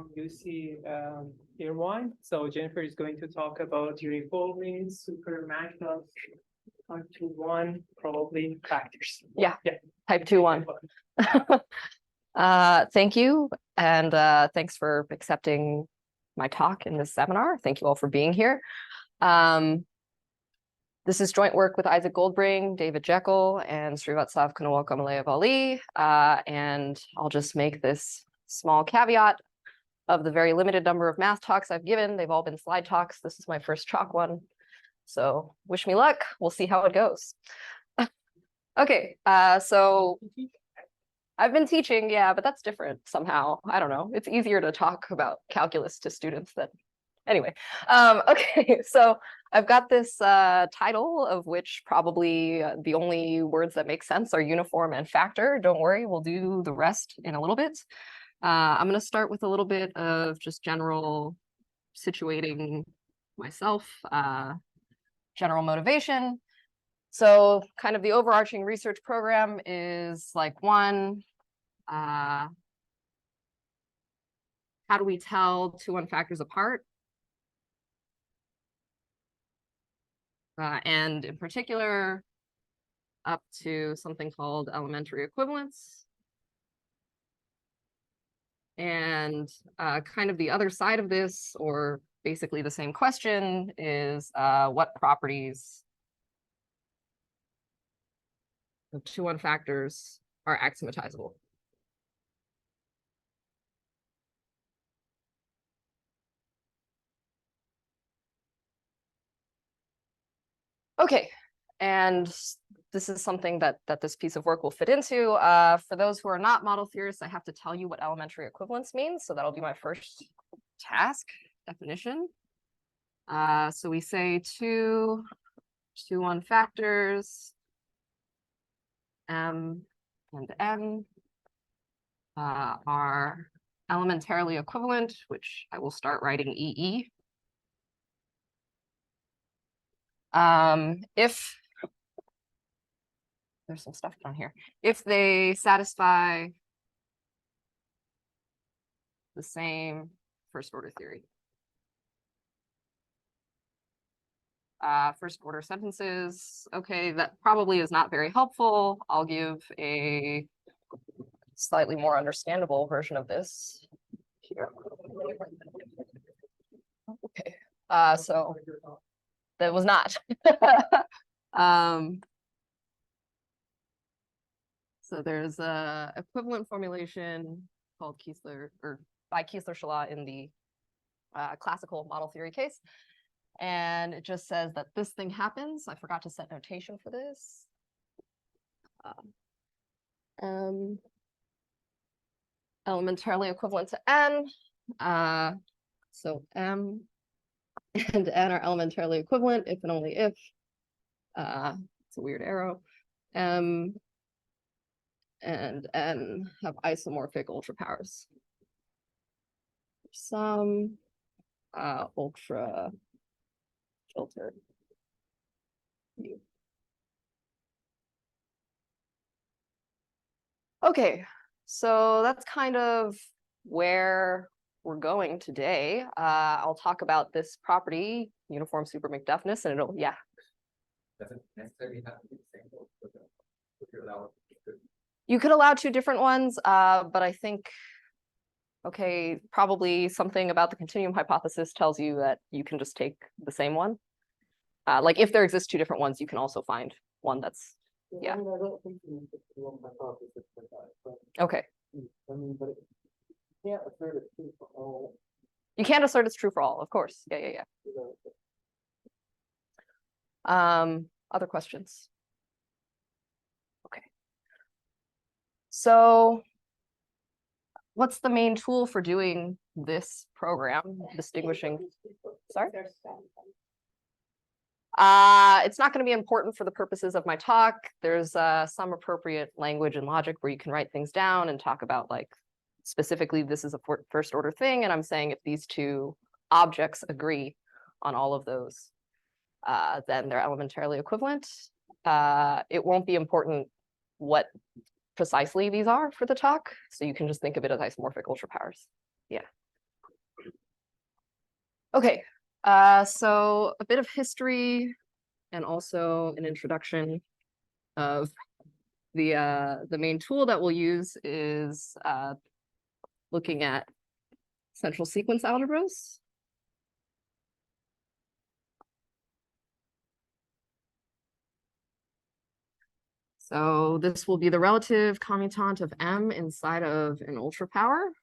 from UC Irvine. So Jennifer is going to talk about uniformly super McDuff II1 probably factors. Yeah. Yeah. Type 2-1. Thank you, and thanks for accepting my talk in this seminar. Thank you all for being here. This is joint work with Isaac Goldbring, David Jekyll, and Srivatsav Kunawal Ali. And I'll just make this small caveat of the very limited number of math talks I've given. They've all been slide talks. This is my first chalk one. So wish me luck. We'll see how it goes. Okay, so I've been teaching, yeah, but that's different somehow. I don't know. It's easier to talk about calculus to students than anyway. Okay, so I've got this title of which probably the only words that make sense are uniform and factor. Don't worry, we'll do the rest in a little bit. I'm going to start with a little bit of just general situating myself, general motivation. So kind of the overarching research program is like one, how do we tell II1 factors apart? And in particular, up to something called elementary equivalence. And kind of the other side of this, or basically the same question, is what properties of II1 factors are axiomatizable. Okay, and this is something that this piece of work will fit into. For those who are not model theorists, I have to tell you what elementary equivalence means. So that'll be my first task definition. So we say II1 factors, M and N, are elementarily equivalent, which I will start writing EE. If there's some stuff down here, if they satisfy the same first order theory. First order sentences, okay, that probably is not very helpful. I'll give a slightly more understandable version of this here. Okay, so that was not. So there's a equivalent formulation called Kiesler, or by Kiesler-Shaw in the classical model theory case. And it just says that this thing happens. I forgot to set notation for this. Elementarily equivalent to N. So M and N are elementarily equivalent if and only if. It's a weird arrow. M and N have isomorphic ultrapowers. Some ultra filtered. Okay, so that's kind of where we're going today. I'll talk about this property, uniform super McDuffness, and it'll, yeah. Doesn't necessarily have to be the same. You could allow two different ones, but I think, okay, probably something about the continuum hypothesis tells you that you can just take the same one. Like if there exist two different ones, you can also find one that's, yeah. Okay. You can't assert it's true for all, of course. Yeah. Other questions? Okay. So what's the main tool for doing this program, distinguishing? Sorry? It's not going to be important for the purposes of my talk. There's some appropriate language and logic where you can write things down and talk about, like, specifically this is a first order thing, and I'm saying if these two objects agree on all of those, then they're elementarily equivalent. It won't be important what precisely these are for the talk, so you can just think of it as isomorphic ultrapowers. Yeah. Okay, so a bit of history and also an introduction of the main tool that we'll use is looking at central sequence algebras. So this will be the relative commutant of M inside of an ultra power.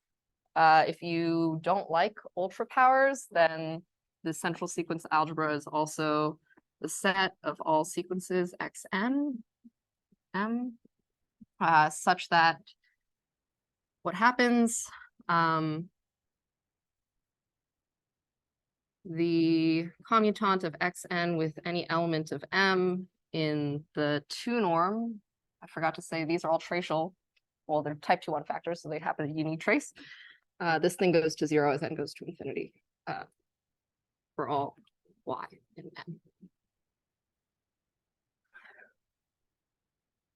If you don't like ultra powers, then the central sequence algebra is also the set of all sequences xn M, such that what happens, the commutant of xn with any element of M in the II norm, I forgot to say these are all tracial. Well, they're type II1 factors, so they have a unique trace. This thing goes to 0 as n goes to infinity for all y in M.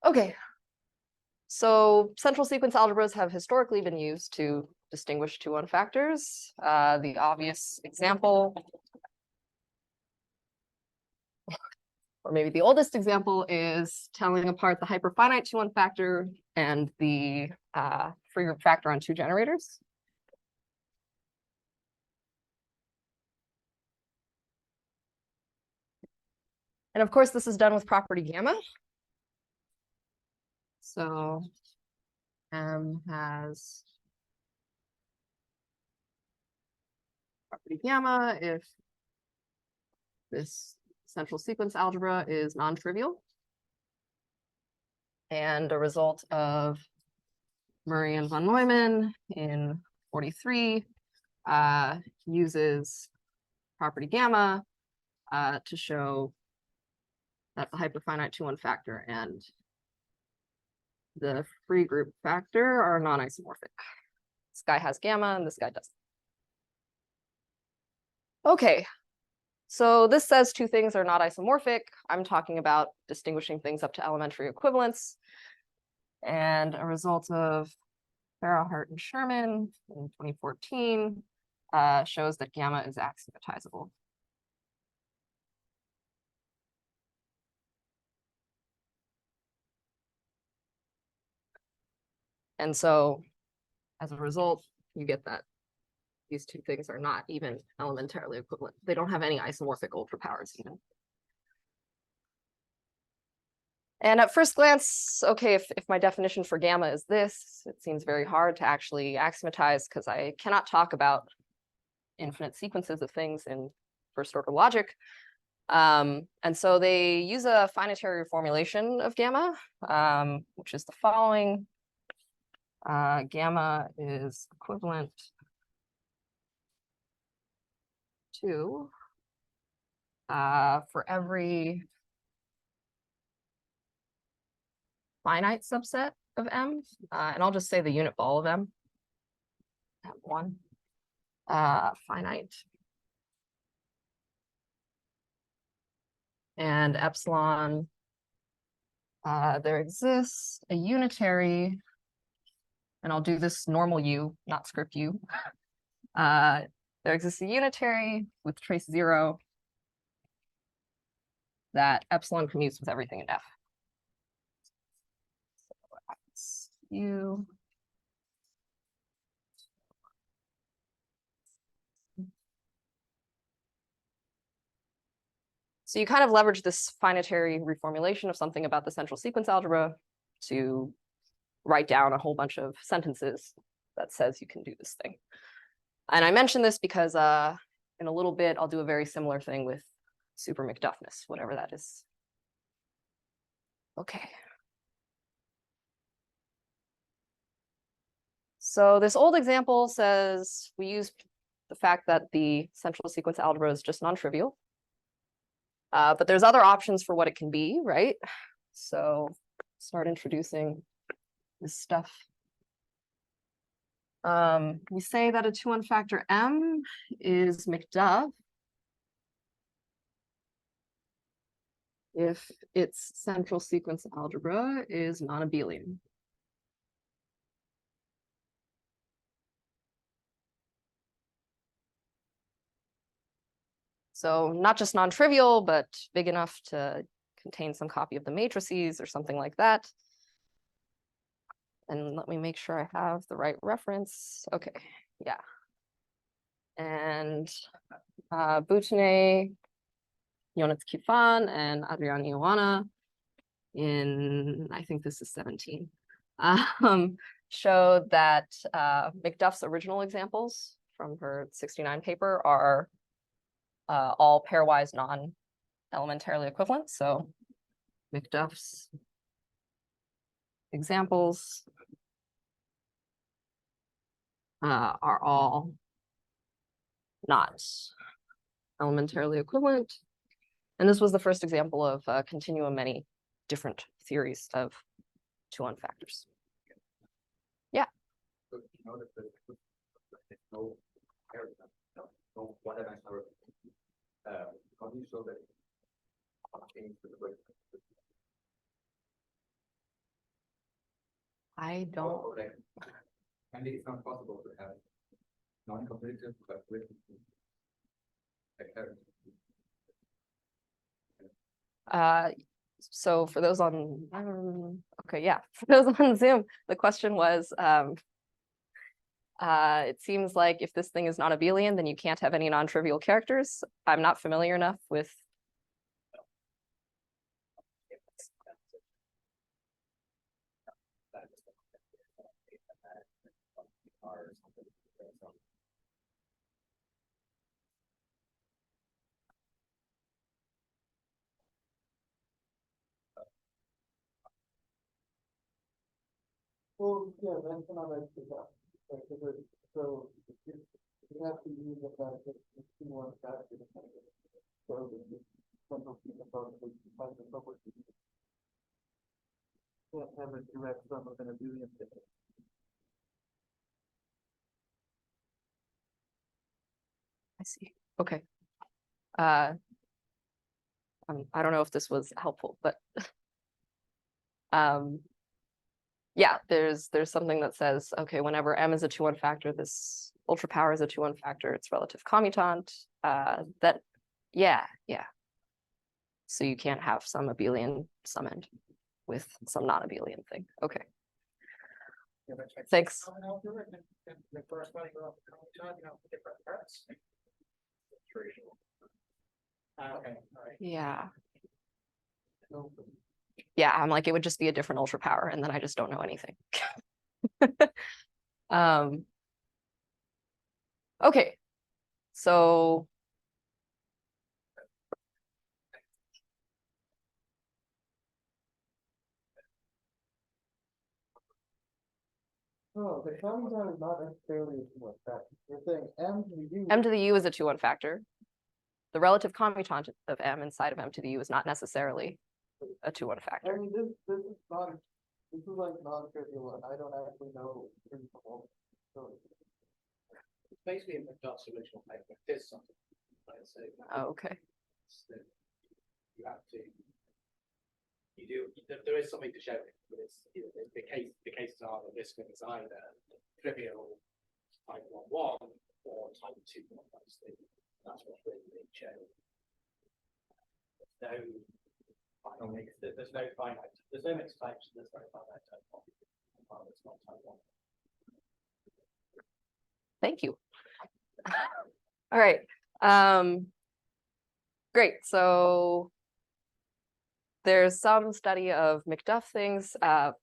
Okay, so central sequence algebras have historically been used to distinguish II1 factors. The obvious example, or maybe the oldest example, is telling apart the hyperfinite II1 factor and the free group factor on two generators. And of course, this is done with property gamma. So M has property gamma if this central sequence algebra is non-trivial. And a result of Murray and von Neumann in 43 uses property gamma to show that the hyperfinite II1 factor and the free group factor are non-isomorphic. This guy has gamma and this guy doesn't. Okay, so this says two things are not isomorphic. I'm talking about distinguishing things up to elementary equivalence. And a result of Farrell-Hart and Sherman in 2014 shows that gamma is axiomatizable. And so as a result, you get that these two things are not even elementarily equivalent. They don't have any isomorphic ultra powers even. And at first glance, okay, if my definition for gamma is this, it seems very hard to actually axiomatize because I cannot talk about infinite sequences of things in first order logic. And so they use a finitary reformulation of gamma, which is the following. Gamma is equivalent to, for every finite subset of M, and I'll just say the unit ball of M, M1, finite, and epsilon, there exists a unitary, and I'll do this normal U, not script U. There exists a unitary with trace 0 that epsilon commutes with everything in F. So U. So you kind of leverage this finitary reformulation of something about the central sequence algebra to write down a whole bunch of sentences that says you can do this thing. And I mention this because in a little bit, I'll do a very similar thing with super McDuffness, whatever that is. Okay. So this old example says we use the fact that the central sequence algebra is just non-trivial. But there's other options for what it can be, right? So start introducing this stuff. We say that a II1 factor M is McDuff if its central sequence algebra is non-abelian. So not just non-trivial, but big enough to contain some copy of the matrices or something like that. And let me make sure I have the right reference. Okay, yeah. And Boutonnet, Yonats Kifan, and Adrian Ioana in, I think this is 17, showed that McDuff's original examples from her 69 paper are all pairwise non-elementarily equivalent. So McDuff's examples are all not elementarily equivalent. And this was the first example of continuum many different theories of II1 factors. Yeah. So you know that there's no paradigm, no one-dimensional. How do you show that? I don't. And it's not possible to have non-competitive but with So for those on, okay, yeah, for those on Zoom, the question was, it seems like if this thing is not abelian, then you can't have any non-trivial characters. I'm not familiar enough with. Well, yeah, that's another example. So you have to use the fact that it's II1 factor. So the central piece about the property. Can't have a direct sum of an abelian thing. I see. Okay. I don't know if this was helpful, but yeah, there's something that says, okay, whenever M is a II1 factor, this ultra power is a II1 factor, it's relative commutant. That, yeah. So you can't have some abelian summand with some non-abelian thing. Okay. Thanks. The corresponding different parts. Okay, all right. Yeah. Yeah, I'm like, it would just be a different ultra power, and then I just don't know anything. Okay, so No, the commutant is not necessarily a II1 factor. You're saying M to the U. M to the U is a II1 factor. The relative commutant of M inside of M to the U is not necessarily a II1 I factor. mean, this is not, this is like non-trivial, and I don't actually know. So It's basically in McDuff's original paper. There's something. So Oh, okay. you have to. You do. There is something to show it, but it's the cases are that this thing is either trivial type 1-1 or type 2-1. That's what's really being shown. There's no finite. There's no mixed types. There's no finite type 1. It's not type 1. Thank you. All right. Great. So there's some study of McDuff things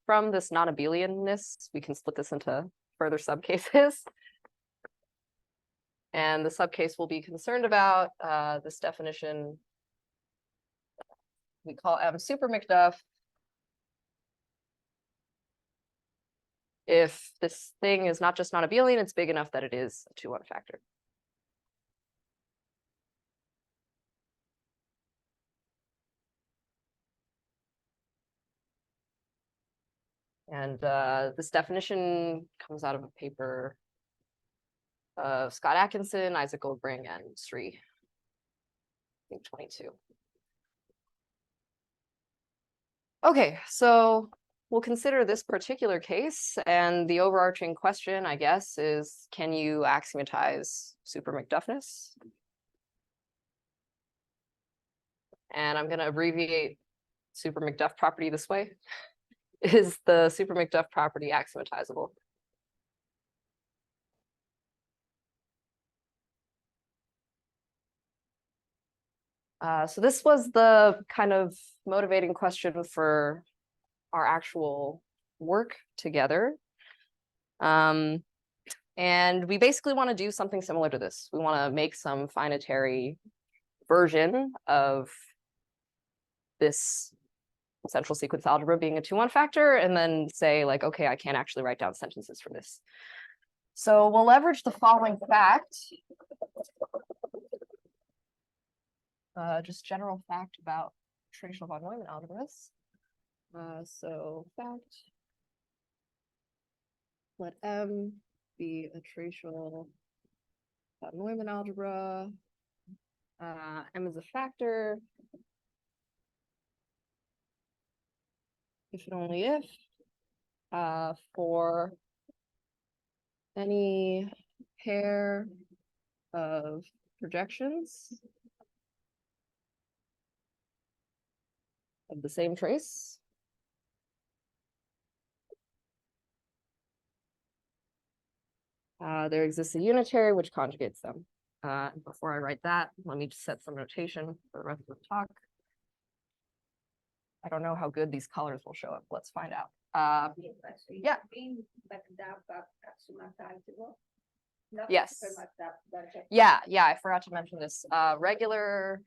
from this non-abelianness. We can split this into further subcases. And the subcase we'll be concerned about this definition we call M super McDuff. If this thing is not just non-abelian, it's big enough that it is a II1 factor. And this definition comes out of a paper of Scott Atkinson, Isaac Goldbring, and Sri, I think 22. Okay, so we'll consider this particular case, and the overarching question, I guess, is can you axiomatize super McDuffness? and I'm going to abbreviate super McDuff property this way. Is the super McDuff property axiomatizable? So this was the kind of motivating question for our actual work together. And we basically want to do something similar to this. We want to make some finitary version of this central sequence algebra being a 2-1 factor, and then say like, okay, I can't actually write down sentences for this. So we'll leverage the following fact. Just general fact about tracial von Neumann algebras. So fact, let M be a tracial von Neumann algebra. M is a factor if and only if for any pair of projections of the same trace. There exists a unitary which conjugates them. Before I write that, let me just set some notation for the rest of the talk. I don't know how good these colors will show up. Let's find out. Yeah. Yes. Yeah, I forgot to mention this. Regular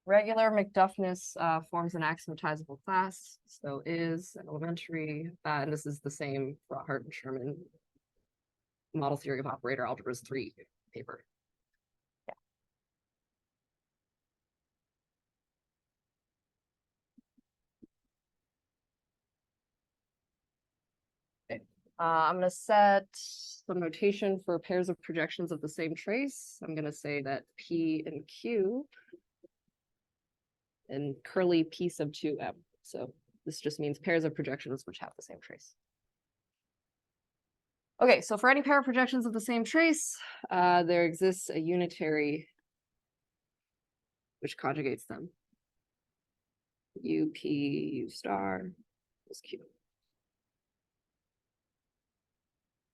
McDuffness forms an axiomatizable class. So is an elementary, and this is the same for Hart and Sherman model theory of operator algebras 3 paper. I'm going to set some notation for pairs of projections of the same trace. I'm going to say that P and Q and curly P sub 2M. So this just means pairs of projections which have the same trace. Okay, so for any pair of projections of the same trace, there exists a unitary which conjugates them. U, P, U star is Q.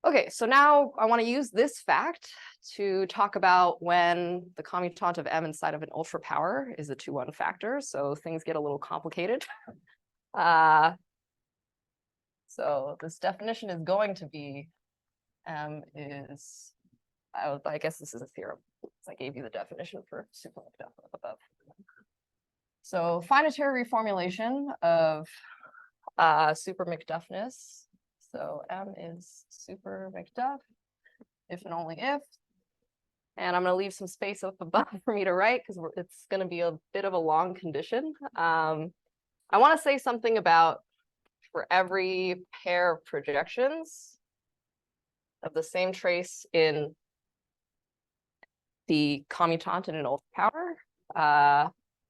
Okay, so now I want to use this fact to talk about when the commutant of M inside of an ultra power is a 2-1 factor. So things get a little complicated. So this definition is going to be M is, I guess this is a theorem. I gave you the definition for super McDuff above. So finitary reformulation of super McDuffness. So M is super McDuff, if and only if. And I'm going to leave some space up above for me to write because it's going to be a bit of a long condition. I want to say something about for every pair of projections of the same trace in the commutant in an ultra power,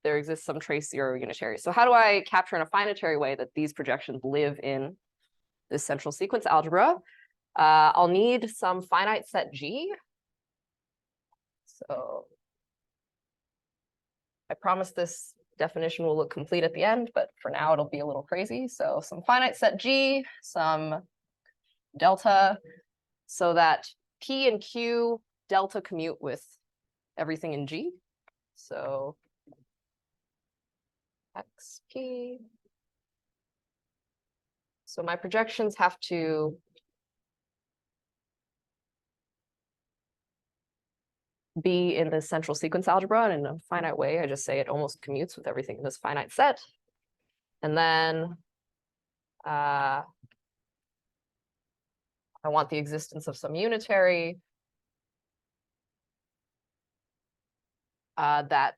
there exists some trace 0 unitary. So how do I capture in a finitary way that these projections live in this central sequence algebra? I'll need some finite set G. So I promise this definition will look complete at the end, but for now it'll be a little crazy. So some finite set G, some delta, so that P and Q delta commute with everything in G. So XP. So my projections have to be in the central sequence algebra, and in a finite way, I just say it almost commutes with everything in this finite set. And then I want the existence of some unitary that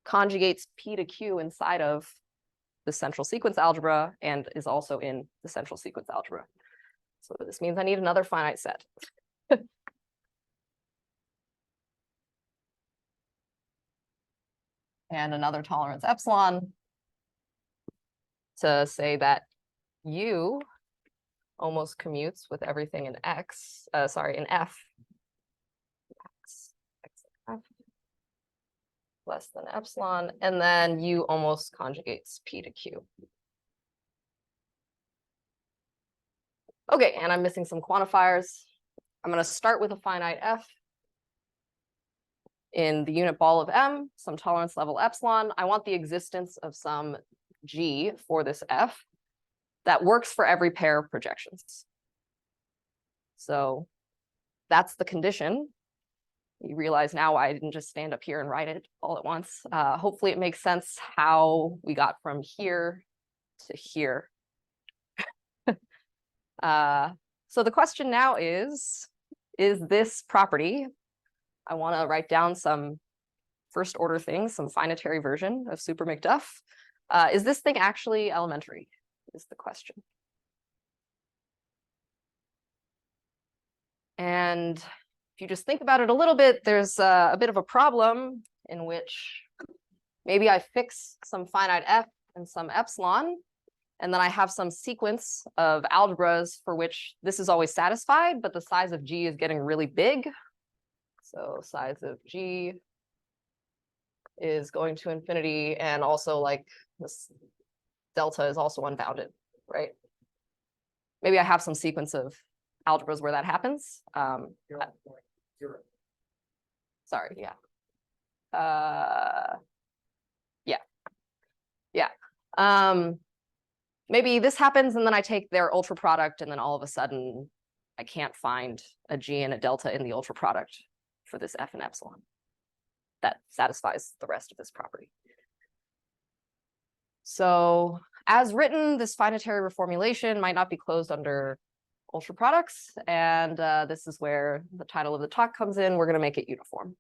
conjugates P to Q inside of the central sequence algebra and is also in the central sequence algebra. So this means I need another finite set. And another tolerance epsilon to say that U almost commutes with everything in X, in F. less than epsilon, and then U almost conjugates P to Q. Okay, and I'm missing some quantifiers. I'm going to start with a finite F in the unit ball of M, some tolerance level epsilon. I want the existence of some G for this F that works for every pair of projections. So that's the condition. You realize now why I didn't just stand up here and write it all at once. Hopefully it makes sense how we got from here to here. So the question now is this property, I want to write down some first order things, some finitary version of super McDuff. Is this thing actually elementary, is the question. And if you just think about it a little bit, there's a bit of a problem in which maybe I fix some finite F and some epsilon, and then I have some sequence of algebras for which this is always satisfied, but the size of G is getting really big. So size of G is going to infinity, and also like this delta is also unbounded, right? Maybe I have some sequence of algebras where that happens. Sorry, yeah. Maybe this happens and then I take their ultra product and then all of a sudden I can't find a G and a delta in the ultra product for this F and epsilon that satisfies the rest of this property. So as written, this finitary reformulation might not be closed under ultra products, and this is where the title of the talk comes in. We're going to make it uniform.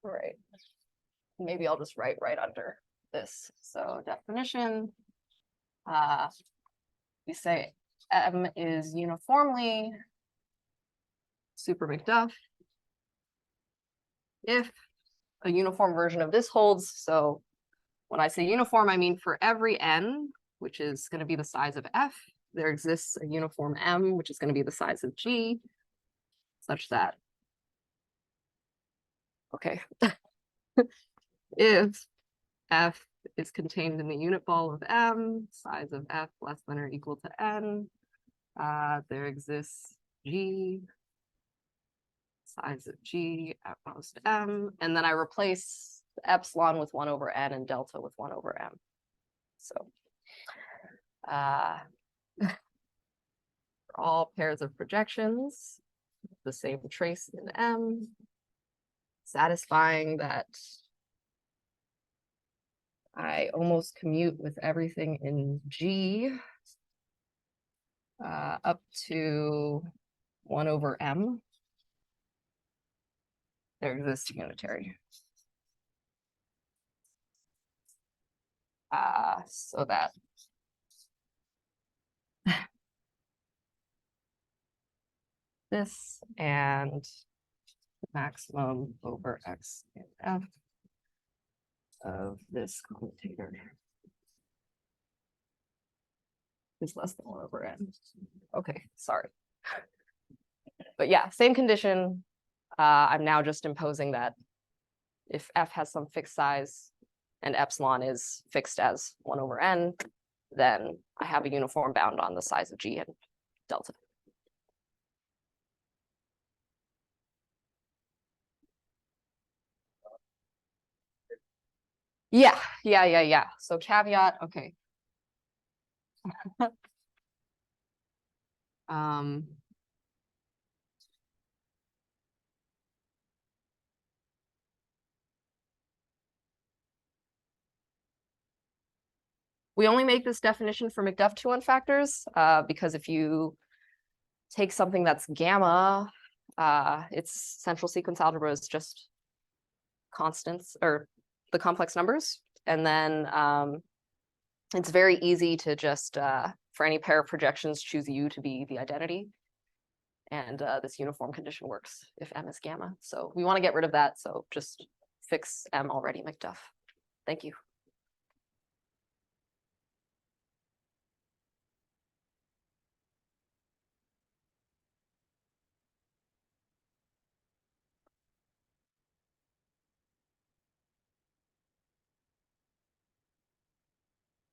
All right. Maybe I'll just write right under this. So definition, we say M is uniformly super McDuff if a uniform version of this holds. So when I say uniform, I mean for every n, which is going to be the size of F, there exists a uniform M, which is going to be the size of G, such that, okay, if F is contained in the unit ball of M, size of F less than or equal to n, there exists G, size of G at most M, and then I replace epsilon with 1 over n and delta with 1 over m. So for all pairs of projections, the same trace in M, satisfying that I almost commute with everything in G up to 1 over m. There exists unitary. So that this and maximum over x and f of this commutator is less than 1 over n. Okay, sorry. But yeah, same condition. I'm now just imposing that if f has some fixed size and epsilon is fixed as 1 over n, then I have a uniform bound on the size of G and delta. Yeah. So caveat, okay. We only make this definition for McDuff II1 factors because if you take something that's gamma, its central sequence algebra is just constants or the complex numbers. And then it's very easy to just, for any pair of projections, choose U to be the identity. And this uniform condition works if M is gamma. So we want to get rid of that. So just fix M already McDuff. Thank you.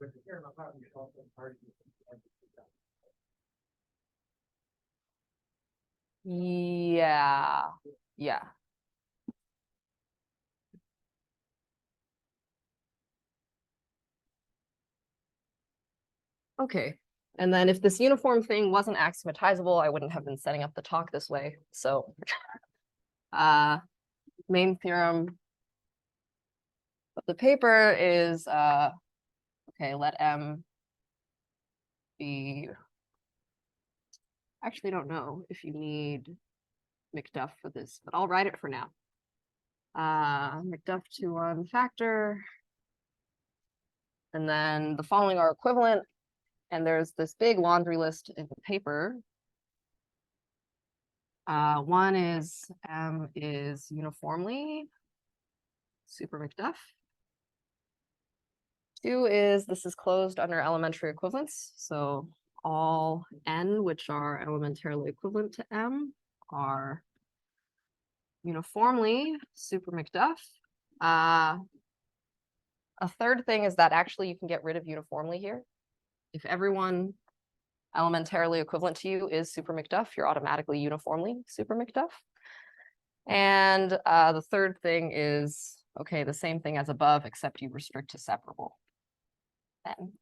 But here, I'm not having it all in party. Yeah, yeah. Okay, and then if this uniform thing wasn't axiomatizable, I wouldn't have been setting up the talk this way. So main theorem of the paper is okay, let M be, actually don't know if you need McDuff for this, but I'll write it for now. McDuff II1 factor. And then the following are equivalent. And there's this big laundry list in the paper. One is M is uniformly super McDuff. Two is this is closed under elementary equivalence. So all N, which are elementarily equivalent to M, are uniformly super McDuff. A third thing is that actually you can get rid of uniformly here. If everyone elementarily equivalent to you is super McDuff, you're automatically uniformly super McDuff. And the third thing is, okay, the same thing as above, except you restrict to separable. Then.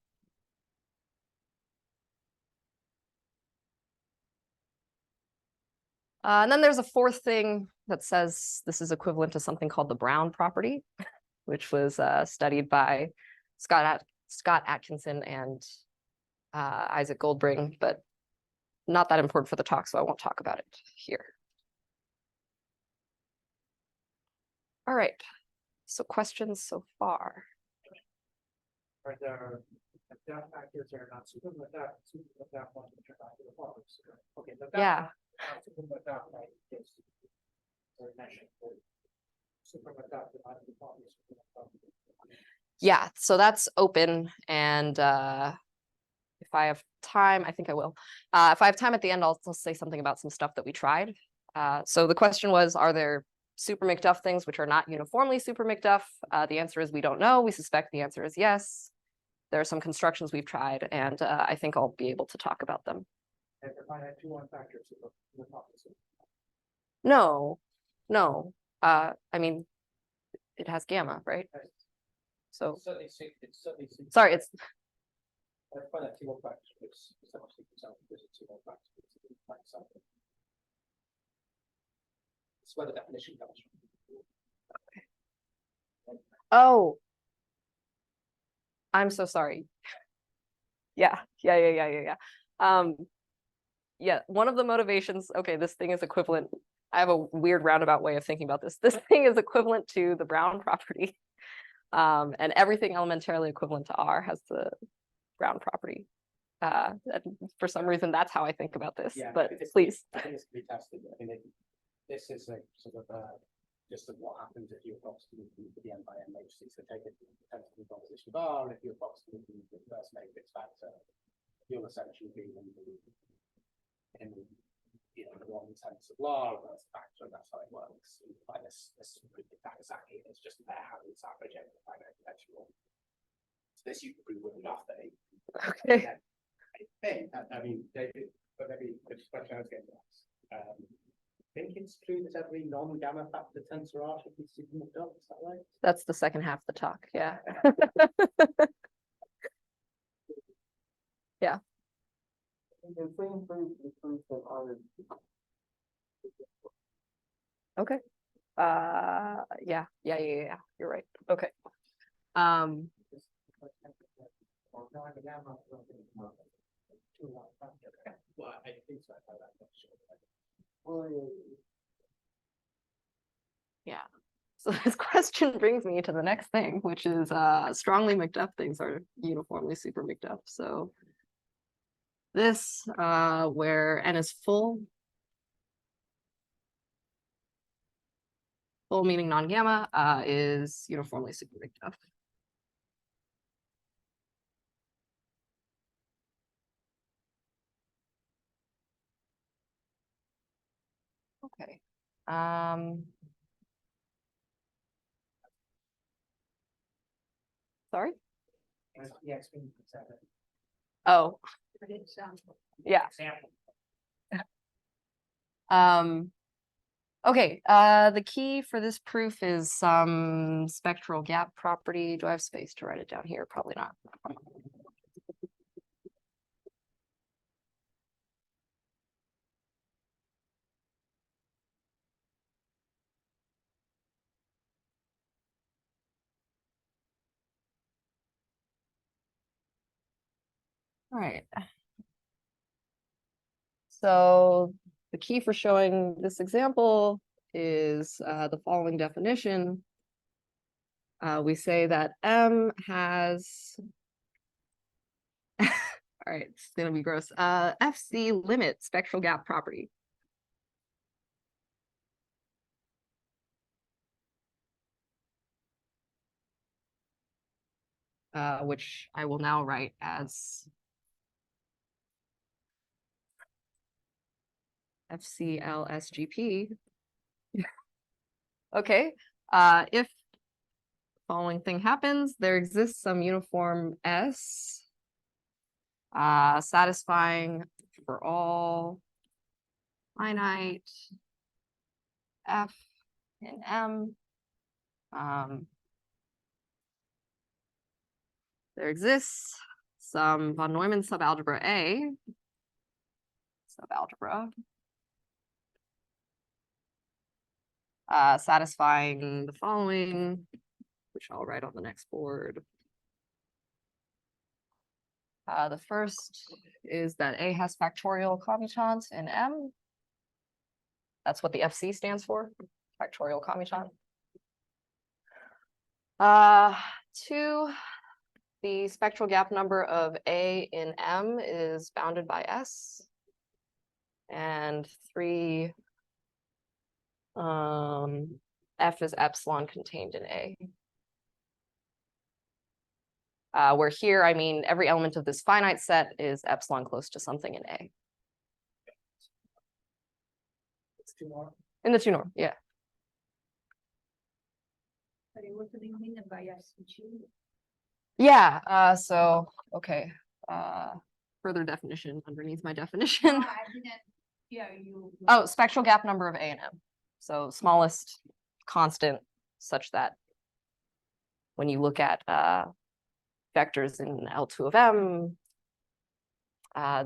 And then there's a fourth thing that says this is equivalent to something called the Brown property, which was studied by Scott Atkinson and Isaac Goldbring, but not that important for the talk, so I won't talk about it here. All right, so questions so far? Are there McDuff factors that are not super McDuff ones which are not uniform? Okay, but Yeah. super McDuff, right, is very mentioned. Super McDuff, not uniform, is super McDuff. Yeah, so that's open, and if I have time, I think I will. If I have time at the end, I'll say something about some stuff that we tried. So the question was, are there super McDuff things which are not uniformly super McDuff? The answer is we don't know. We suspect the answer is yes. There are some constructions we've tried, and I think I'll be able to talk about them. And if I had II1 factors, No, no. I mean, it has gamma, right? So certainly, sorry, it's I find that II1 factor is essentially because it's II1 factor. It's where the definition comes from. oh. I'm so sorry. Yeah. Yeah, one of the motivations, okay, this thing is equivalent. I have a weird roundabout way of thinking about this. This thing is equivalent to the Brown property. And everything elementarily equivalent to R has the Brown property. And for some reason, that's how I think about this, Yeah, but please. I think it's to be tested. I mean, this is a sort of just of what happens if you approximate the N by N matrix. So take it to the composition of R, and if you approximate the first matrix factor, you'll essentially be in the 1/10 of log, that's a factor, and that's how it works. You find this prove that exactly. It's just there how it's average over the finite dimensional. So this you can prove with nothing. Okay. I think, I mean, David, but maybe the question I was getting to ask. I think it's true that every non-gamma factor tensor R should be super McDuff, is that right? That's the second half of the talk, yeah. Yeah. The same proof is proof that R is. Okay. Yeah. You're right. Okay. Well, I think so. I that much. Yeah. So this question brings me to the next thing, which is strongly McDuff things are uniformly super McDuff. So this where N is full meaning non-gamma is uniformly super McDuff. Okay. Sorry? Oh, yeah. Example. Okay, the key for this proof is some spectral gap property. Do I have space to write it down here? Probably not. All right. So the key for showing this example is the following definition. We say that M has, all right, it's gonna be gross, FC limit spectral gap property. Which I will now write as FCLSGP. Okay, if following thing happens, there exists some uniform S satisfying for all finite F and M. There exists some von Neumann subalgebra A, satisfying the following, which I'll write on the next board. The first is that A has factorial commutant in M. That's what the FC stands for, factorial commutant. Two, the spectral gap number of A in M is bounded by S. And three, F is epsilon contained in A. Where here, I mean, every element of this finite set is epsilon close to something in A. It's 2 more. In the two norm, yeah. What do you mean by SVG? Yeah, so, okay. Further definition underneath my definition. I didn't hear you. Oh, spectral gap number of A and M. So smallest constant such that when you look at vectors in L2 of M,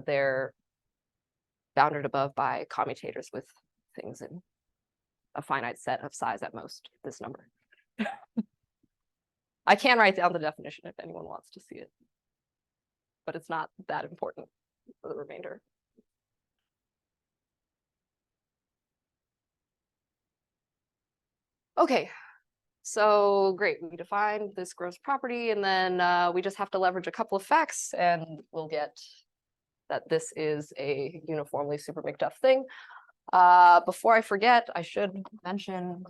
they're bounded above by commutators with things in a finite set of size at most, this number. I can write down the definition if anyone wants to see it, but it's not that important for the remainder. Okay, so great, we defined this gross property, and then we just have to leverage a couple of facts and we'll get that this is a uniformly super McDuff thing. Before I forget, I should mention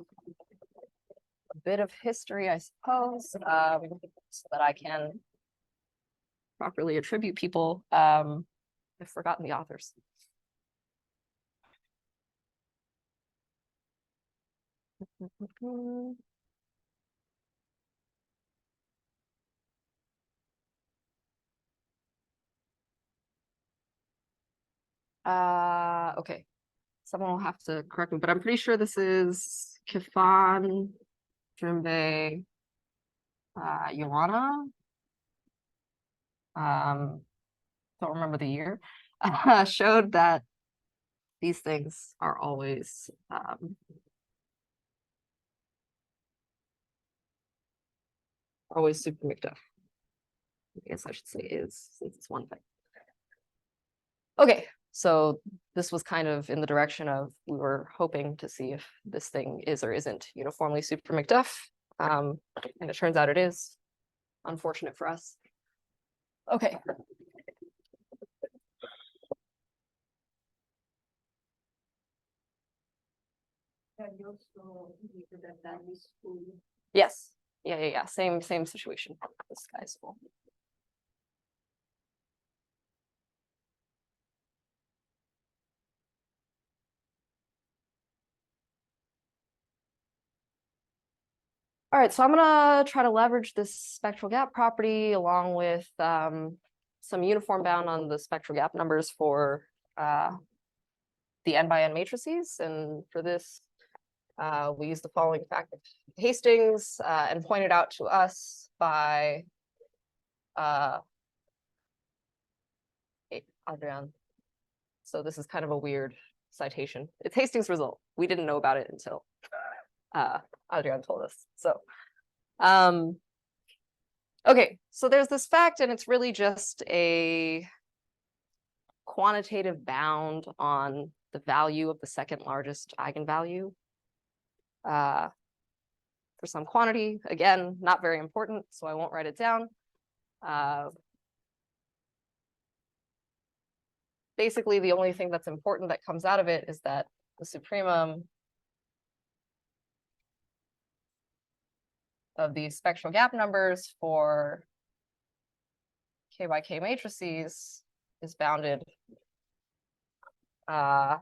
a bit of history, I suppose, so that I can properly attribute people. I've forgotten the authors. Okay, someone will have to correct me, but I'm pretty sure this is Kifan, Jumbe, Joanna. Don't remember the year. Showed that these things are always super McDuff. I guess I should say is, since it's one thing. Okay, so this was kind of in the direction of we were hoping to see if this thing is or isn't uniformly super McDuff. And it turns out it is. Unfortunate for us. Okay. You also need that is full. Yes. Yeah. Same situation. This guy's full. All right, so I'm gonna try to leverage this spectral gap property along with some uniform bound on the spectral gap numbers for the n by n matrices. And for this, we use the following fact of Hastings and pointed out to us by Adrian. So this is kind of a weird citation. It's Hastings' result. We didn't know about it until Adrian told us. So, okay, so there's this fact, and it's really just a quantitative bound on the value of the second largest eigenvalue for some quantity. Again, not very important, so I won't write it down. Basically, the only thing that's important that comes out of it is that the supremum of these spectral gap numbers for k by k matrices is bounded and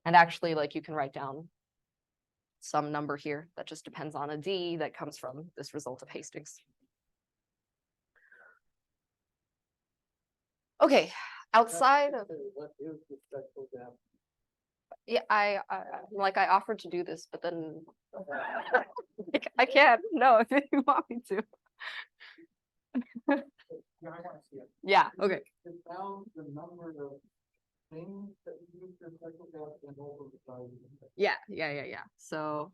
actually, like, you can write down some number here that just depends on a d that comes from this result of Hastings. Okay, outside of, What is the spectral gap? yeah, I offered to do this, but then I can't. No, if you want me to. Yeah, I want to see it. Yeah, okay. It found the number of things that you use for spectral gap and over the size. Yeah. So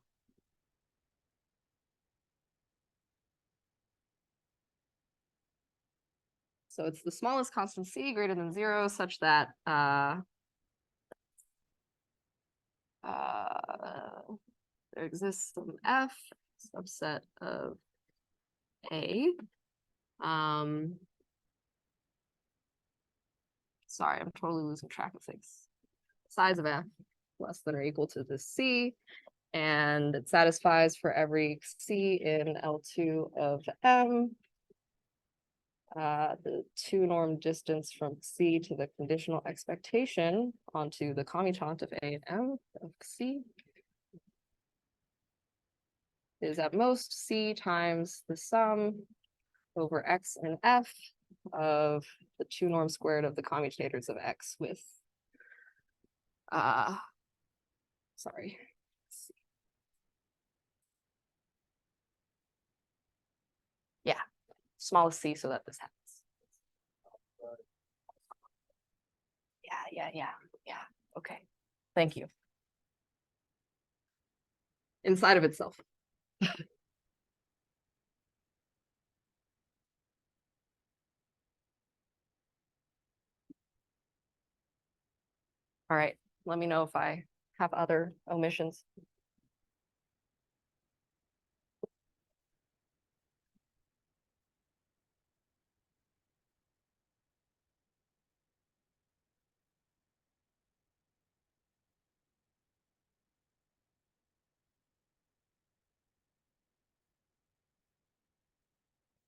it's the smallest constant c greater than 0 such that there exists some f subset of A. Sorry, I'm totally losing track of things. Size of F less than or equal to this C, and it satisfies for every C in L2 of M. The two norm distance from C to the conditional expectation onto the commutant of A and M of C is at most C times the sum over X and F of the two norm squared of the commutators of X with, sorry. Yeah, smallest C so that this happens. Yeah. Okay, thank you. Inside of itself. All right, let me know if I have other omissions.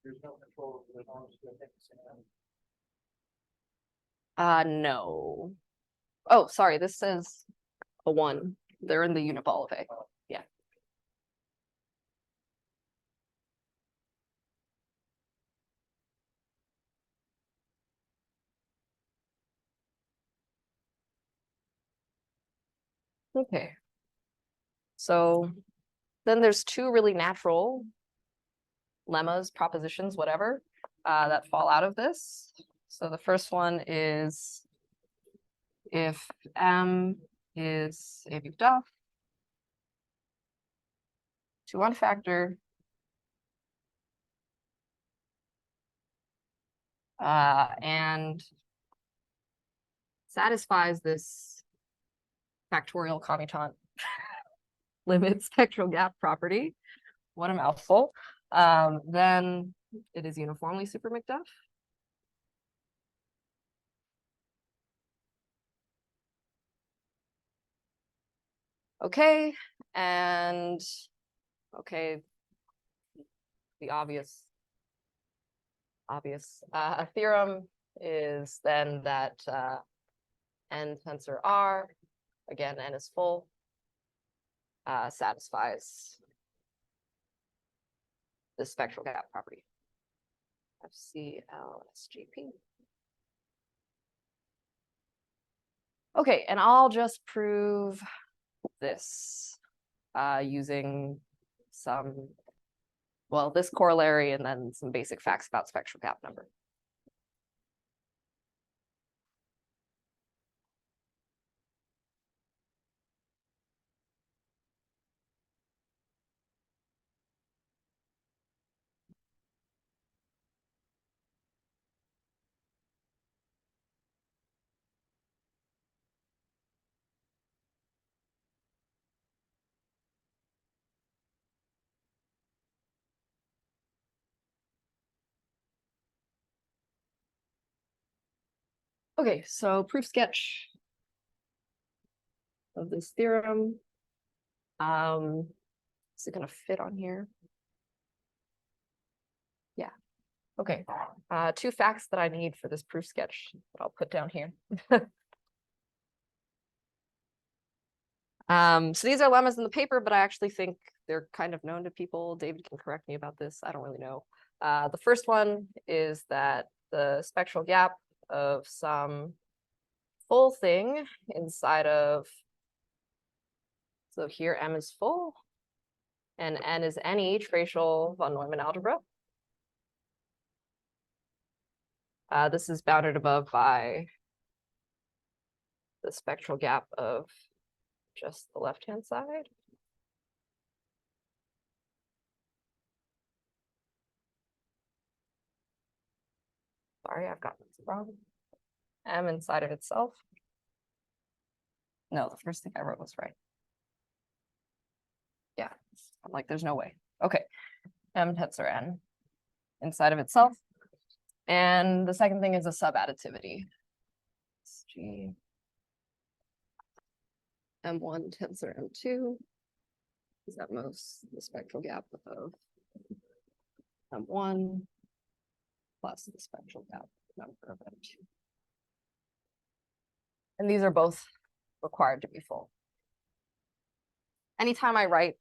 There's no control over the norms to affect the same. No. Oh, sorry, this says a 1. They're in the unit ball of A. Yeah. Okay. So then there's two really natural lemmas, propositions, whatever, that fall out of this. So the first one is if M is a McDuff II1 factor, and satisfies this factorial commutant limit spectral gap property, what a mouthful, then it is uniformly super McDuff. Okay, and okay, the obvious theorem is then that n tensor R, again, n is full, satisfies the spectral gap property. FCLSGP. Okay, and I'll just prove this using some, well, this corollary and then some basic facts about spectral gap number. Okay, so proof sketch of this theorem. Is it gonna fit on here? Yeah. Okay. Two facts that I need for this proof sketch that I'll put down here. So these are lemmas in the paper, but I actually think they're kind of known to people. David can correct me about this. I don't really know. The first one is that the spectral gap of some full thing inside of, so here M is full and N is any tracial von Neumann algebra. This is bounded above by the spectral gap of just the left-hand side. Sorry, I've gotten this wrong. M inside of itself. No, the first thing I wrote was right. Yeah, I'm like, there's no way. Okay, M tensor N inside of itself. And the second thing is a subadditivity. G M1 tensor M2 is at most the spectral gap of M1 plus the spectral gap number of M2. And these are both required to be full. Anytime I write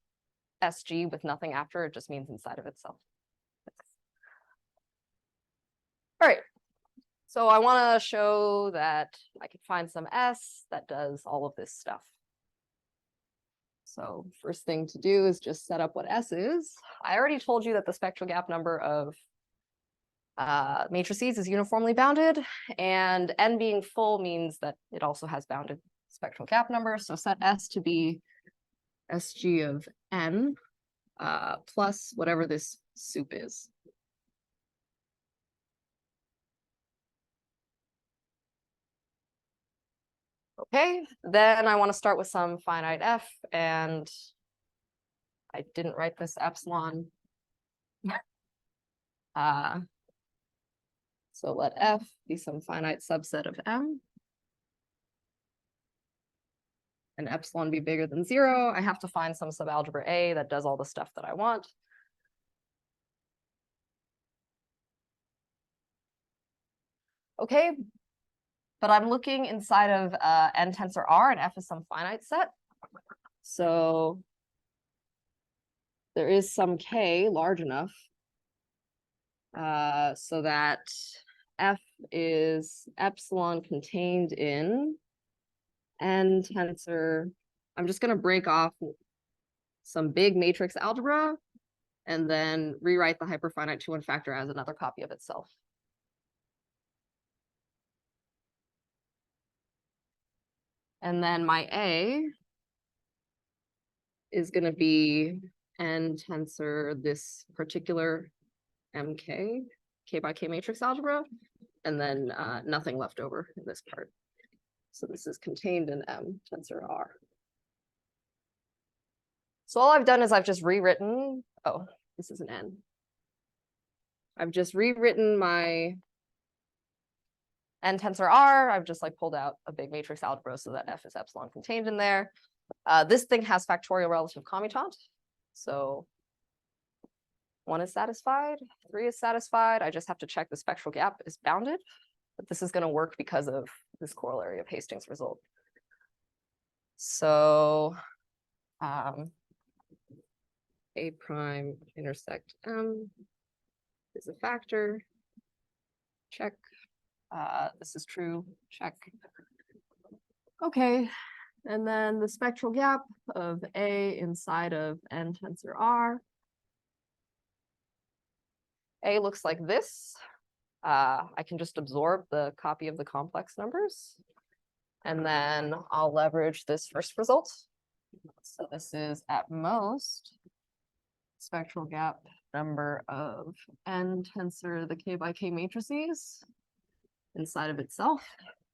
SG with nothing after, it just means inside of itself. All right, so I want to show that I can find some S that does all of this stuff. So first thing to do is just set up what S is. I already told you that the spectral gap number of matrices is uniformly bounded, and N being full means that it also has bounded spectral gap number. So set S to be SG of N plus whatever this soup is. Okay, then I want to start with some finite F, and I didn't write this epsilon. So let F be some finite subset of M. And epsilon be bigger than 0. I have to find some subalgebra A that does all the stuff that I want. Okay, but I'm looking inside of N tensor R, and F is some finite set. So there is some K large enough so that F is epsilon contained in N tensor. I'm just going to break off some big matrix algebra and then rewrite the hyperfinite II1 factor as another copy of itself. And then my A is going to be N tensor this particular MK, K by K matrix algebra, and then nothing left over in this part. So this is contained in M tensor R. So all I've done is I've just rewritten, oh, this is an N. I've just rewritten my N tensor R. I've just like pulled out a big matrix algebra so that F is epsilon contained in there. This thing has factorial relative commutant. So 1 is satisfied, 3 is satisfied. I just have to check the spectral gap is bounded. But this is going to work because of this corollary of Hastings' result. So A prime intersect M is a factor. Check. This is true. Check. Okay. And then the spectral gap of A inside of N tensor R. A looks like this. I can just absorb the copy of the complex numbers. And then I'll leverage this first result. So this is at most spectral gap number of N tensor the K by K matrices inside of itself.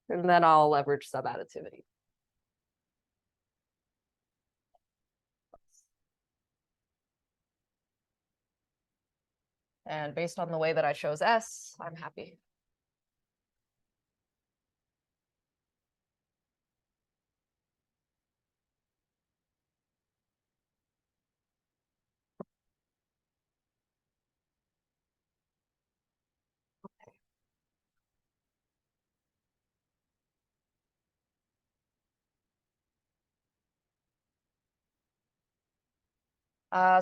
And then I'll leverage subadditivity. And based on the way that I chose S, I'm happy.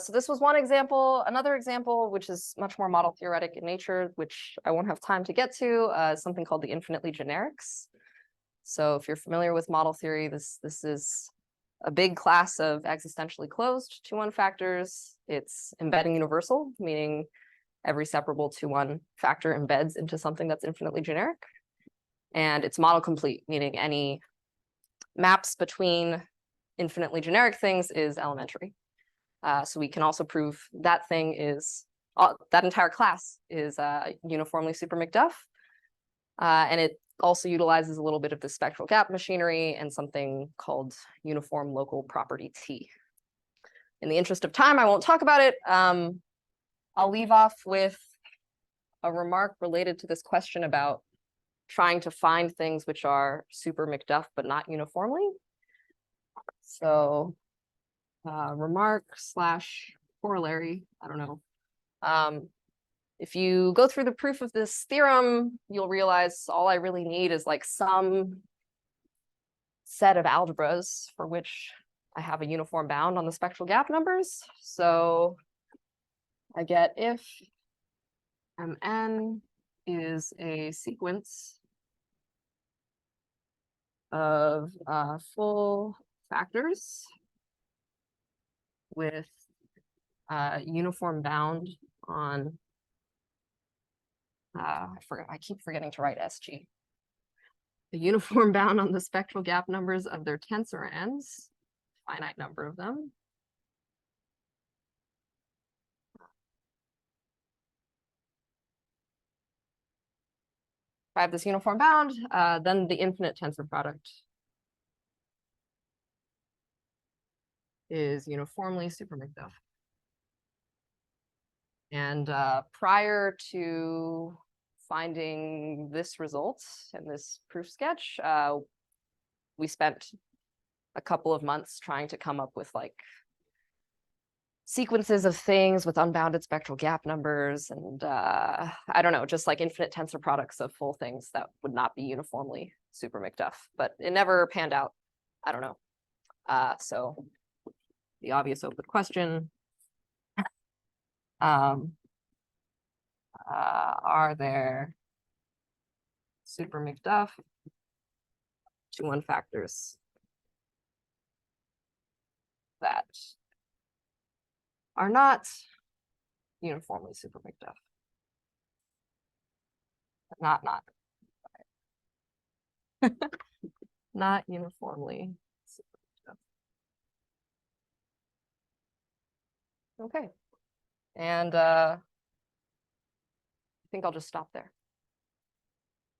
So this was one example. Another example, which is much more model theoretic in nature, which I won't have time to get to, is something called the infinitely generics. So if you're familiar with model theory, this is a big class of existentially closed II1 factors. It's embedding universal, meaning every separable II1 factor embeds into something that's infinitely generic. And it's model complete, meaning any maps between infinitely generic things is elementary. So we can also prove that thing is, that entire class is uniformly super McDuff. And it also utilizes a little bit of the spectral gap machinery and something called uniform local property T. In the interest of time, I won't talk about it. I'll leave off with a remark related to this question about trying to find things which are super McDuff, but not uniformly. So remark / corollary, I don't know. If you go through the proof of this theorem, you'll realize all I really need is like some set of algebras for which I have a uniform bound on the spectral gap numbers. So I get if Mn is a sequence of full factors with uniform bound on I keep forgetting to write SG. The uniform bound on the spectral gap numbers of their tensor ends, finite number of them. If I have this uniform bound, then the infinite tensor product is uniformly super McDuff. And prior to finding this result in this proof sketch, we spent a couple of months trying to come up with like sequences of things with unbounded spectral gap numbers and I don't know, just like infinite tensor products of full things that would not be uniformly super McDuff, but it never panned out. I don't know. So the obvious open question, are there super McDuff II1 factors that are not uniformly super McDuff? Not not uniformly super McDuff. Okay, and I think I'll just stop there.